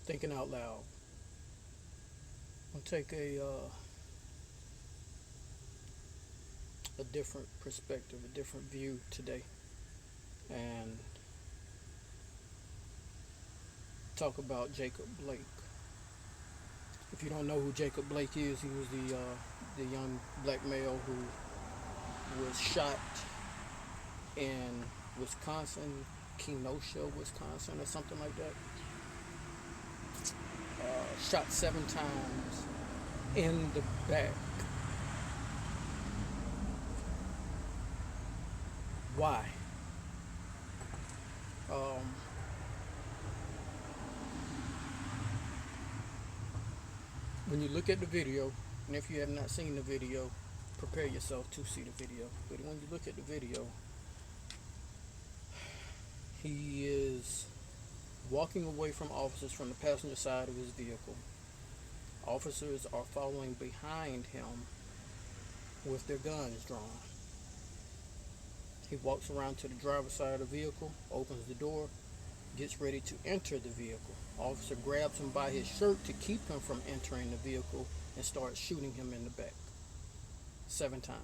Thinking out loud. I'll take a different perspective, a different view today, and talk about Jacob Blake. If you don't know who Jacob Blake is, he was the young black male who was shot in Wisconsin, Kenosha, Wisconsin, or something like that. Shot 7 times in the back. Why? Um, when you look at the video, and if you have not seen the video, prepare yourself to see the video. But when you look at the video, he is walking away from officers from the passenger side of his vehicle. Officers are following behind him with their guns drawn. He walks around to the driver's side of the vehicle, opens the door, gets ready to enter the vehicle. Officer grabs him by his shirt to keep him from entering the vehicle and starts shooting him in the back 7 times.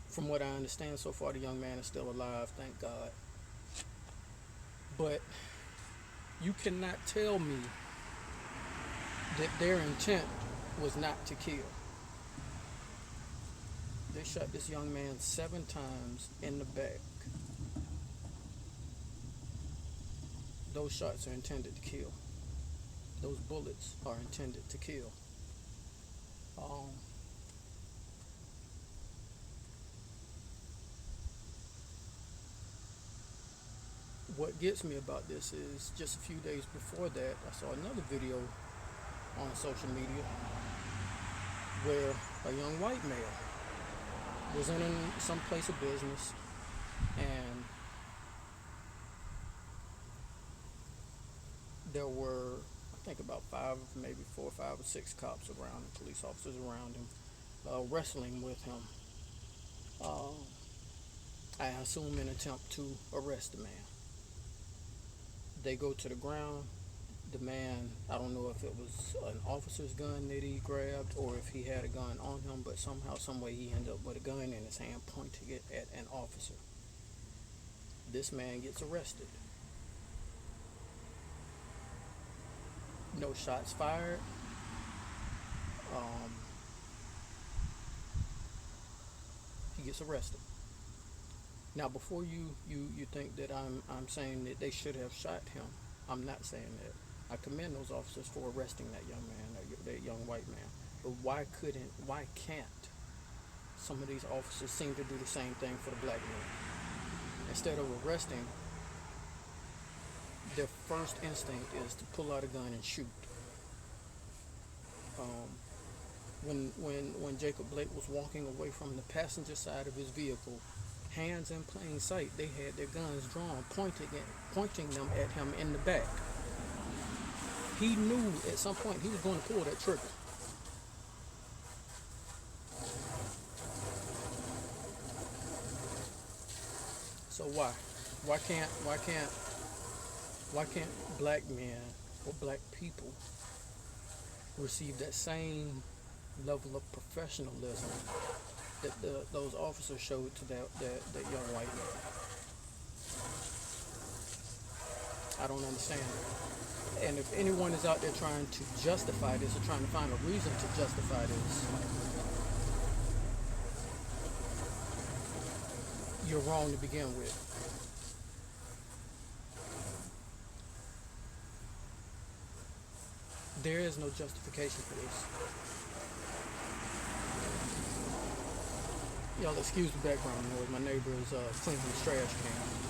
From what I understand so far, the young man is still alive, thank God. But you cannot tell me that their intent was not to kill. They shot this young man 7 times in the back. Those shots are intended to kill. Those bullets are intended to kill. Um, what gets me about this is just a few days before that, I saw another video on social media where a young white male was in some place of business, and there were, I think, about five, maybe 4, 5, or 6 cops around him, police officers around him, wrestling with him. Uh, I assume in an attempt to arrest the man. They go to the ground. The man, I don't know if it was an officer's gun that he grabbed or if he had a gun on him, but somehow, some way, he ended up with a gun in his hand pointing it at an officer. This man gets arrested. No shots fired. Um, he gets arrested. Now, before you think that I'm saying that they should have shot him, I'm not saying that. I commend those officers for arresting that young man, that young white man. But why can't some of these officers seem to do the same thing for the black man? Instead of arresting, their first instinct is to pull out a gun and shoot. Um, when Jacob Blake was walking away from the passenger side of his vehicle, hands in plain sight, they had their guns drawn, pointing them at him in the back. He knew at some point he was going to pull that trigger. So why? Why can't why can't why can't black men or black people receive that same level of professionalism that those officers showed to that young white man? I don't understand it. And if anyone is out there trying to justify this or trying to find a reason to justify this, you're wrong to begin with. There is no justification for this. Y'all excuse the background noise. My neighbor is cleaning his trash can.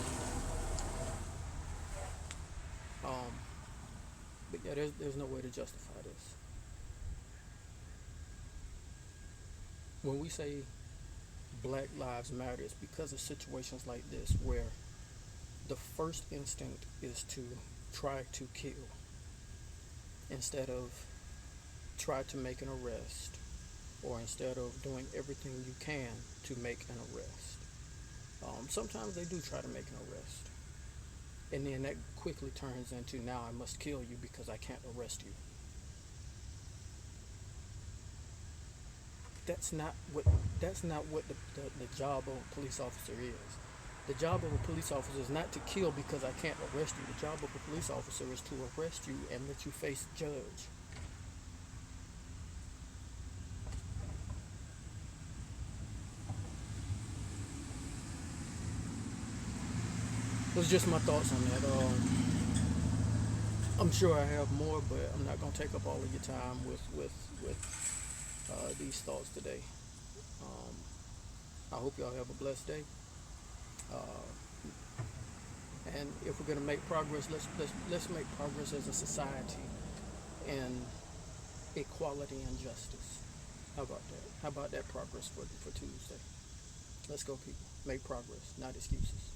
But yeah, there's no way to justify this. When we say Black Lives Matter, it's because of situations like this where the first instinct is to try to kill instead of try to make an arrest, or instead of doing everything you can to make an arrest. Sometimes they do try to make an arrest, and then that quickly turns into, now I must kill you because I can't arrest you. That's not what that's not what the job of a police officer is. The job of a police officer is not to kill because I can't arrest you. The job of a police officer is to arrest you and let you face judge. Those are just my thoughts on that. I'm sure I have more, but I'm not gonna take up all of your time with these thoughts today. Um, I hope y'all have a blessed day. Uh, and if we're gonna make progress, let's make progress as a society in equality and justice. How about that? How about that progress for Tuesday? Let's go, people. Make progress, not excuses.